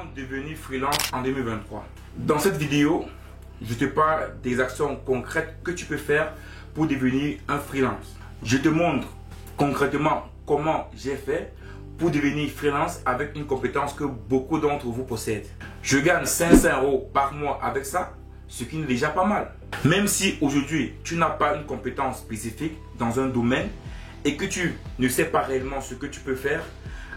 Comment devenir freelance en 2023? Dans cette vidéo, je te parle des actions concrètes que tu peux faire pour devenir un freelance. Je te montre concrètement comment j'ai fait pour devenir freelance avec une compétence que beaucoup d'entre vous possèdent. Je gagne 500 € par mois avec ça, ce qui est déjà pas mal. Même si aujourd'hui tu n'as pas une compétence spécifique dans un domaine et que tu ne sais pas réellement ce que tu peux faire,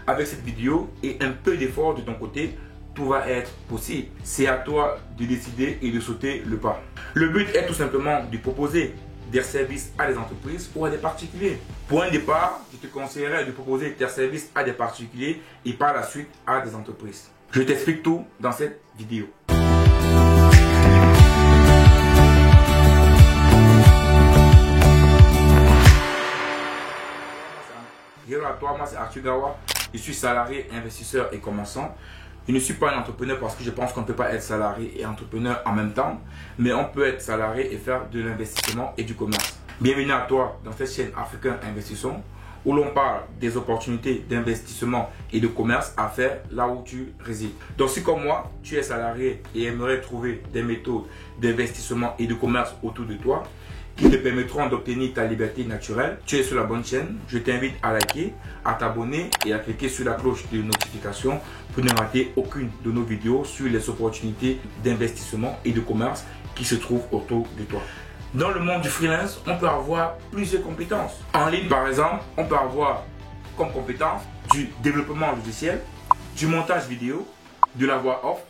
avec cette vidéo et un peu d'effort de ton côté, tout va être possible. C'est à toi de décider et de sauter le pas. Le but est tout simplement de proposer des services à des entreprises ou à des particuliers. Pour un départ, je te conseillerais de proposer tes services à des particuliers et par la suite à des entreprises. Je t'explique tout dans cette vidéo. Hello à toi, moi c'est Arthur Gawa. Je suis salarié, investisseur et commerçant. Je ne suis pas un entrepreneur parce que je pense qu'on ne peut pas être salarié et entrepreneur en même temps. Mais on peut être salarié et faire de l'investissement et du commerce. Bienvenue à toi dans cette chaîne Africain Investissons où l'on parle des opportunités d'investissement et de commerce à faire là où tu résides. Donc si comme moi, tu es salarié et aimerais trouver des méthodes d'investissement et de commerce autour de toi, qui te permettront d'obtenir ta liberté naturelle, tu es sur la bonne chaîne. Je t'invite à liker, à t'abonner et à cliquer sur la cloche de notification pour ne rater aucune de nos vidéos sur les opportunités d'investissement et de commerce qui se trouvent autour de toi. Dans le monde du freelance, on peut avoir plusieurs compétences. En ligne, par exemple, on peut avoir comme compétence du développement logiciel, du montage vidéo, de la voix off,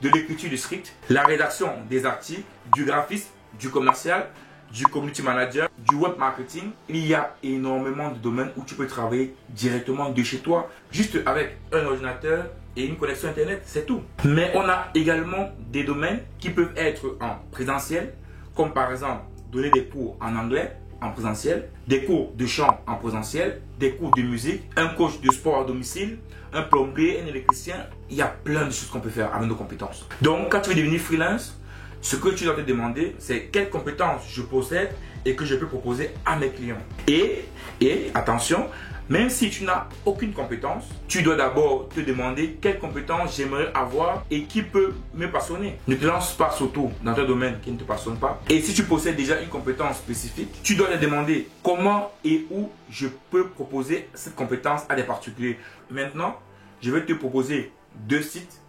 de l'écriture de script, la rédaction des articles, du graphisme, du commercial, du community manager, du web marketing. Il y a énormément de domaines où tu peux travailler directement de chez toi, juste avec un ordinateur et une connexion internet, c'est tout. Mais on a également des domaines qui peuvent être en présentiel, comme par exemple donner des cours en anglais en présentiel, des cours de chant en présentiel, des cours de musique, un coach de sport à domicile, un plombier, un électricien. Il y a plein de choses qu'on peut faire avec nos compétences. Donc quand tu veux devenir freelance, ce que tu dois te demander, c'est quelles compétences je possède et que je peux proposer à mes clients. Et attention, même si tu n'as aucune compétence, tu dois d'abord te demander quelles compétences j'aimerais avoir et qui peut me passionner. Ne te lance pas surtout dans un domaine qui ne te passionne pas. Et si tu possèdes déjà une compétence spécifique, tu dois te demander comment et où je peux proposer cette compétence à des particuliers. Maintenant, je vais te proposer deux sites,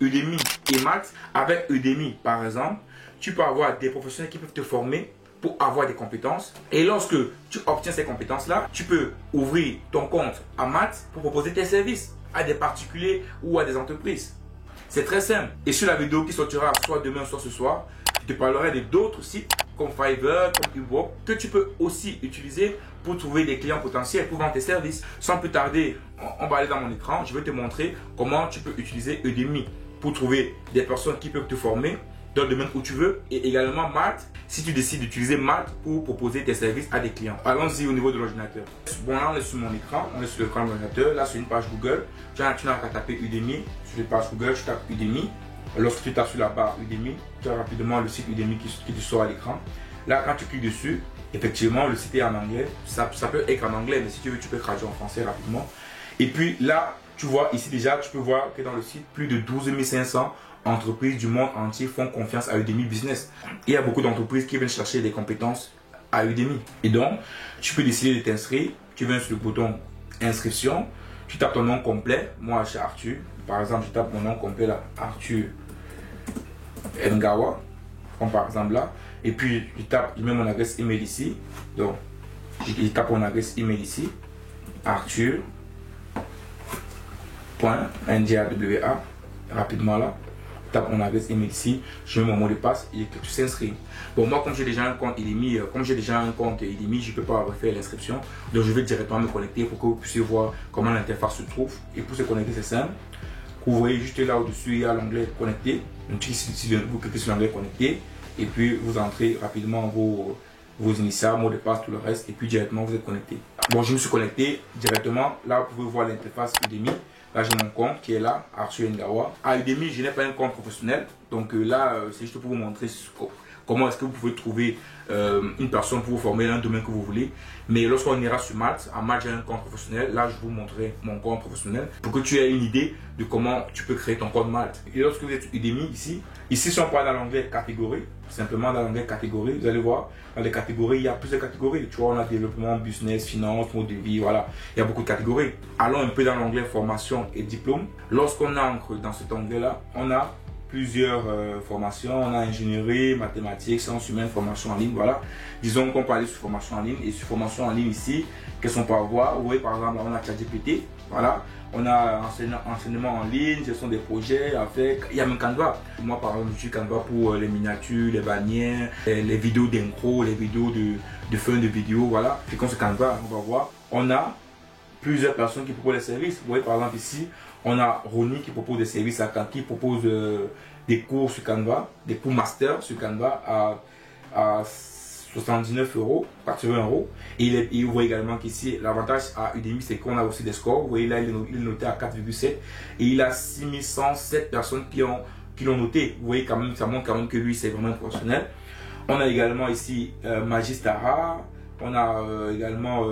Udemy et Max. Avec Udemy, par exemple, tu peux avoir des professionnels qui peuvent te former pour avoir des compétences. Et lorsque tu obtiens ces compétences-là, tu peux ouvrir ton compte à Max pour proposer tes services à des particuliers ou à des entreprises. C'est très simple. Et sur la vidéo qui sortira soit demain, soit ce soir, je te parlerai d'autres sites comme Fiverr, comme Upwork, que tu peux aussi utiliser pour trouver des clients potentiels pour vendre tes services. Sans plus tarder, on va aller dans mon écran. Je vais te montrer comment tu peux utiliser Udemy pour trouver des personnes qui peuvent te former dans le domaine où tu veux, et également Math si tu décides d'utiliser Math pour proposer tes services à des clients. Allons-y au niveau de l'ordinateur. Bon, là on est sur mon écran, on est sur l'écran de l'ordinateur. Là sur une page Google, tu n'as qu'à taper Udemy. Sur les pages Google, tu tapes Udemy. Lorsque tu tapes sur la barre Udemy, tu as rapidement le site Udemy qui te sort à l'écran. Là quand tu cliques dessus, effectivement le site est en anglais. Ça peut être en anglais, mais si tu veux, tu peux traduire en français rapidement. Et puis là, tu vois ici déjà, tu peux voir que dans le site, plus de 12 500 entreprises du monde entier font confiance à Udemy Business. Il y a beaucoup d'entreprises qui viennent chercher des compétences à Udemy. Et donc, tu peux décider de t'inscrire. Tu viens sur le bouton inscription. Tu tapes ton nom complet. Moi, c'est Arthur. Par exemple, je tape mon nom complet là. Arthur Ngawa. Comme par exemple là. Et puis, je mets mon adresse email ici. Donc, je tape mon adresse email ici. Arthur.ndawa. Rapidement là. Tape mon adresse email ici, je mets mon mot de passe et que tu s'inscris. Bon, moi, comme j'ai déjà un compte Udemy, je ne peux pas refaire l'inscription. Donc, je vais directement me connecter pour que vous puissiez voir comment l'interface se trouve. Et pour se connecter, c'est simple. Vous voyez juste là au-dessus, il y a l'onglet connecté. Donc, si vous cliquez sur l'onglet connecté, et puis vous entrez rapidement vos initiales, mot de passe, tout le reste, et puis directement vous êtes connecté. Bon, je me suis connecté directement. Là, vous pouvez voir l'interface Udemy. Là, j'ai mon compte qui est là, Arthur Ngawa. À Udemy, je n'ai pas un compte professionnel. Donc là, c'est juste pour vous montrer comment est-ce que vous pouvez trouver une personne pour vous former dans un domaine que vous voulez. Mais lorsqu'on ira sur Malte, à Malte j'ai un compte professionnel, là je vous montrerai mon compte professionnel pour que tu aies une idée de comment tu peux créer ton compte Malte. Et lorsque vous êtes Udemy ici si on parle dans l'anglais catégorie, simplement dans l'anglais catégorie, vous allez voir, dans les catégories, il y a plusieurs catégories. Tu vois, on a développement, business, finance, mode de vie, voilà. Il y a beaucoup de catégories. Allons un peu dans l'onglet formation et diplôme. Lorsqu'on entre dans cet onglet-là, on a plusieurs formations. On a ingénierie, mathématiques, sciences humaines, formation en ligne, voilà. Disons qu'on peut aller sur formation en ligne. Et sur formation en ligne ici, qu'est-ce qu'on peut avoir? Vous voyez, par exemple, on a ChatGPT, voilà. On a enseignement en ligne, gestion des projets, avec, il y a même Canva. Moi, par exemple, j'utilise Canva pour les miniatures, les bannières, les vidéos d'intro, les vidéos de fin de vidéo, voilà. Et comme c'est Canva, on va voir. On a plusieurs personnes qui proposent des services. Vous voyez, par exemple, ici, on a Ronnie qui propose des services qui propose des cours sur Canva, des cours master sur Canva à 79 €, 80 €. Et vous voyez également qu'ici, l'avantage à Udemy, c'est qu'on a aussi des scores. Vous voyez là, il est noté à 4,7. Et il a 6107 personnes qui l'ont noté. Vous voyez quand même, ça montre quand même que lui, c'est vraiment un professionnel. On a également ici Magistara. On a également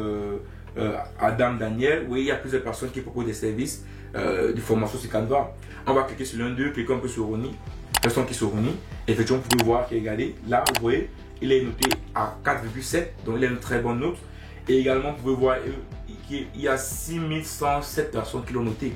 Adam Daniel. Vous voyez, il y a plusieurs personnes qui proposent des services de formation sur Canva. On va cliquer sur l'un d'eux, cliquer un peu sur Ronnie. Personne qui est sur Ronnie. Effectivement, vous pouvez voir qu'il regardez. Là, vous voyez, il est noté à 4,7, donc il a une très bonne note. Et également, vous pouvez voir qu'il y a 6107 personnes qui l'ont noté.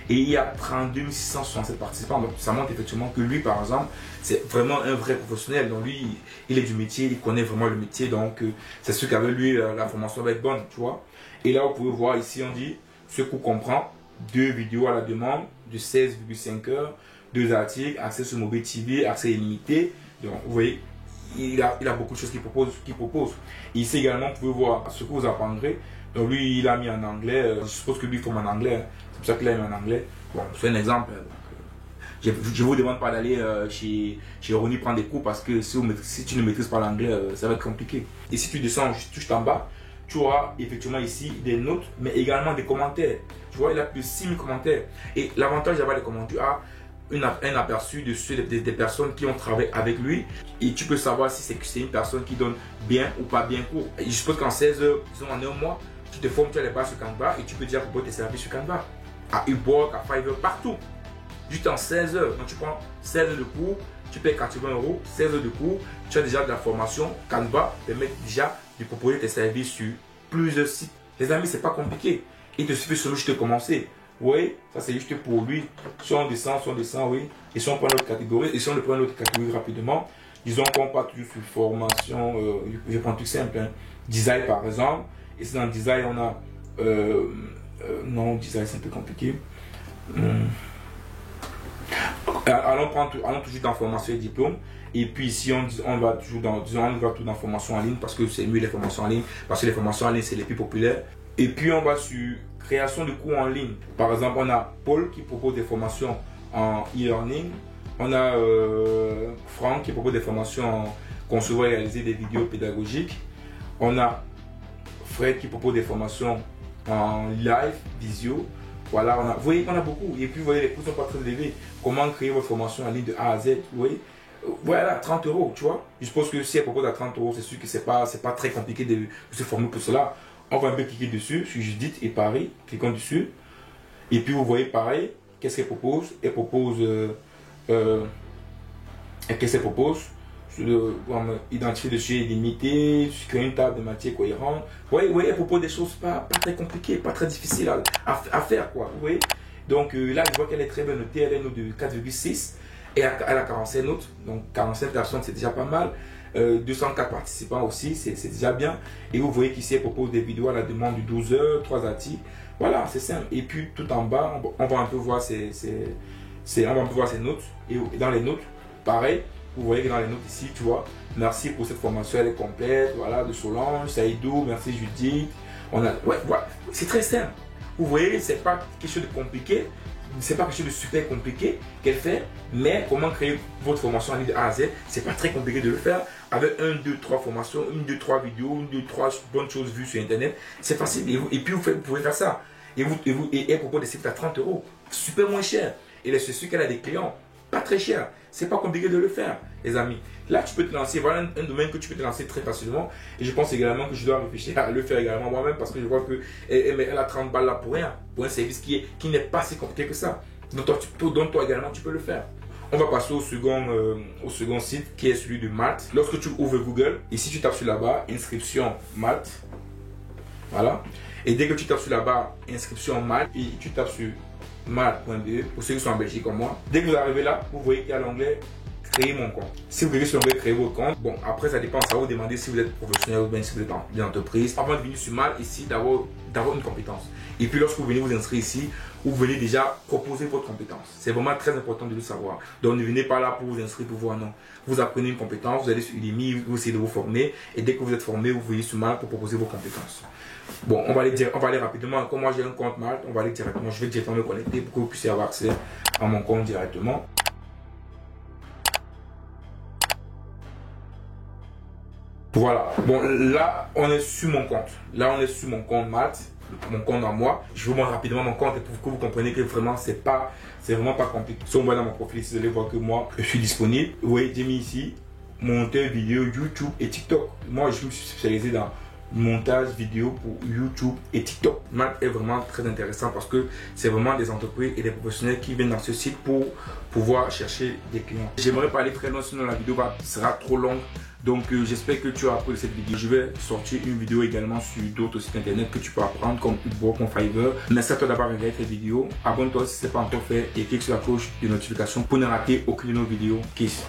Et il y a 32 667 participants. Donc ça montre effectivement que lui, par exemple, c'est vraiment un vrai professionnel. Donc lui, il est du métier, il connaît vraiment le métier. Donc c'est sûr qu'avec lui, la formation va être bonne, tu vois. Et là, vous pouvez voir ici, on dit, ce cours comprend 2 vidéos à la demande de 16,5 heures, 2 articles, accès sur Mobile TV, accès illimité. Donc vous voyez, il a beaucoup de choses qu'il propose. Ici également, vous pouvez voir ce que vous apprendrez. Donc lui, il a mis en anglais. Je suppose que lui, il forme en anglais. C'est pour ça qu'il a mis en anglais. Bon, c'est un exemple. Je ne vous demande pas d'aller chez Ronnie prendre des cours parce que si tu ne maîtrises pas l'anglais, ça va être compliqué. Et si tu descends juste en bas, tu auras effectivement ici des notes, mais également des commentaires. Tu vois, il a plus de 6000 commentaires. Et l'avantage d'avoir des commentaires, un aperçu des personnes qui ont travaillé avec lui et tu peux savoir si c'est une personne qui donne bien ou pas bien cours. Et je suppose qu'en 16 heures, disons en un mois, tu te formes, tu as les bases sur Canva et tu peux dire proposer tes services sur Canva. À Upwork, à Fiverr, partout. Juste en 16 heures. Donc tu prends 16 heures de cours, tu payes 80 €, 16 heures de cours, tu as déjà de la formation. Canva permet déjà de proposer tes services sur plusieurs sites. Les amis, c'est pas compliqué. Il te suffit seulement juste de commencer. Oui, ça c'est juste pour lui. Si on descend, oui. Et si on prend notre catégorie, et si on prend notre catégorie rapidement, disons qu'on part toujours sur formation, je prends un truc simple, hein. Design par exemple. Et si dans le design on a, non, design c'est un peu compliqué. Allons toujours dans formation et diplôme. Et puis ici on va toujours dans formation en ligne parce que c'est mieux les formations en ligne, parce que les formations en ligne c'est les plus populaires. Et puis on va sur création de cours en ligne. Par exemple, on a Paul qui propose des formations en e-learning. On a Franck qui propose des formations en concevoir et réaliser des vidéos pédagogiques. On a Fred qui propose des formations en live, visio. Voilà, vous voyez qu'on a beaucoup. Et puis, vous voyez, les coûts ne sont pas très élevés. Comment créer votre formation en ligne de A à Z, vous voyez. Voilà, 30 €, tu vois. Je suppose que si elle propose à 30 €, c'est sûr que c'est pas très compliqué de se former pour cela. On va un peu cliquer dessus, sur Judith et Paris, cliquons dessus. Et puis vous voyez pareil, qu'est-ce qu'elle propose? Elle propose, qu'est-ce qu'elle propose? Identifier le sujet limité, créer une table de matière cohérente. Vous voyez, elle propose des choses pas très compliquées, pas très difficiles à faire, quoi. Vous voyez? Donc là, je vois qu'elle est très bien notée, elle est notée de 4,6 et elle a 45 notes, donc 45 personnes, c'est déjà pas mal. 204 participants aussi, c'est déjà bien. Et vous voyez qu'ici, elle propose des vidéos à la demande de 12 heures, 3 articles. Voilà, c'est simple. Et puis, tout en bas, on va un peu voir ses notes. Et dans les notes, pareil, vous voyez que dans les notes ici, tu vois, merci pour cette formation, elle est complète. Voilà, de Solange, Saïdou, merci Judith. Ouais, voilà, c'est très simple. Vous voyez, c'est pas quelque chose de compliqué. C'est pas quelque chose de super compliqué qu'elle fait, mais comment créer votre formation en ligne de A à Z, c'est pas très compliqué de le faire avec 1, 2, 3 formations, 1, 2, 3 vidéos, 1, 2, 3 bonnes choses vues sur internet. C'est facile et puis vous pouvez faire ça. Et elle propose des sites à 30 €, super moins cher. Et c'est sûr qu'elle a des clients. pas très cher. C'est pas compliqué de le faire, les amis. Là, tu peux te lancer. Voilà un domaine que tu peux te lancer très facilement. Et je pense également que je dois réfléchir à le faire également moi-même parce que je vois que elle a 30 balles là pour rien. Pour un service qui n'est pas si compliqué que ça. Donc toi également, tu peux le faire. On va passer au second site qui est celui de Malte. Lorsque tu ouvres Google, ici tu tapes sur la barre inscription Malte. Voilà. Et dès que tu tapes sur la barre inscription Malte, et tu tapes sur malte.be pour ceux qui sont en Belgique comme moi. Dès que vous arrivez là, vous voyez qu'il y a l'onglet créer mon compte. Si vous cliquez sur l'onglet créer votre compte, bon après ça dépend, ça va vous demander si vous êtes professionnel ou bien si vous êtes en entreprise. Avant de venir sur Malte, ici d'avoir une compétence. Et puis lorsque vous venez vous inscrire ici, vous venez déjà proposer votre compétence. C'est vraiment très important de le savoir. Donc ne venez pas là pour vous inscrire pour voir, non. Vous apprenez une compétence, vous allez sur Udemy, vous essayez de vous former et dès que vous êtes formé, vous venez sur Malte pour proposer vos compétences. Bon, on va aller rapidement. Comme moi j'ai un compte Malte, on va aller directement. Je vais directement me connecter pour que vous puissiez avoir accès à mon compte directement. Voilà. Bon, là on est sur mon compte. Là on est sur mon compte Malte, mon compte à moi. Je vous montre rapidement mon compte pour que vous compreniez que vraiment c'est vraiment pas compliqué. Si on va dans mon profil, vous allez voir que moi je suis disponible. Vous voyez, j'ai mis ici monteur vidéo YouTube et TikTok. Moi je me suis spécialisé dans montage vidéo pour YouTube et TikTok. Malte est vraiment très intéressant parce que c'est vraiment des entreprises et des professionnels qui viennent dans ce site pour pouvoir chercher des clients. J'aimerais parler très loin, sinon la vidéo sera trop longue. Donc j'espère que tu as appris de cette vidéo. Je vais sortir une vidéo également sur d'autres sites internet que tu peux apprendre comme Upwork, comme Fiverr. Merci à toi d'avoir regardé cette vidéo. Abonne-toi si ce n'est pas encore fait et clique sur la cloche de notification pour ne rater aucune de nos vidéos. Kiss.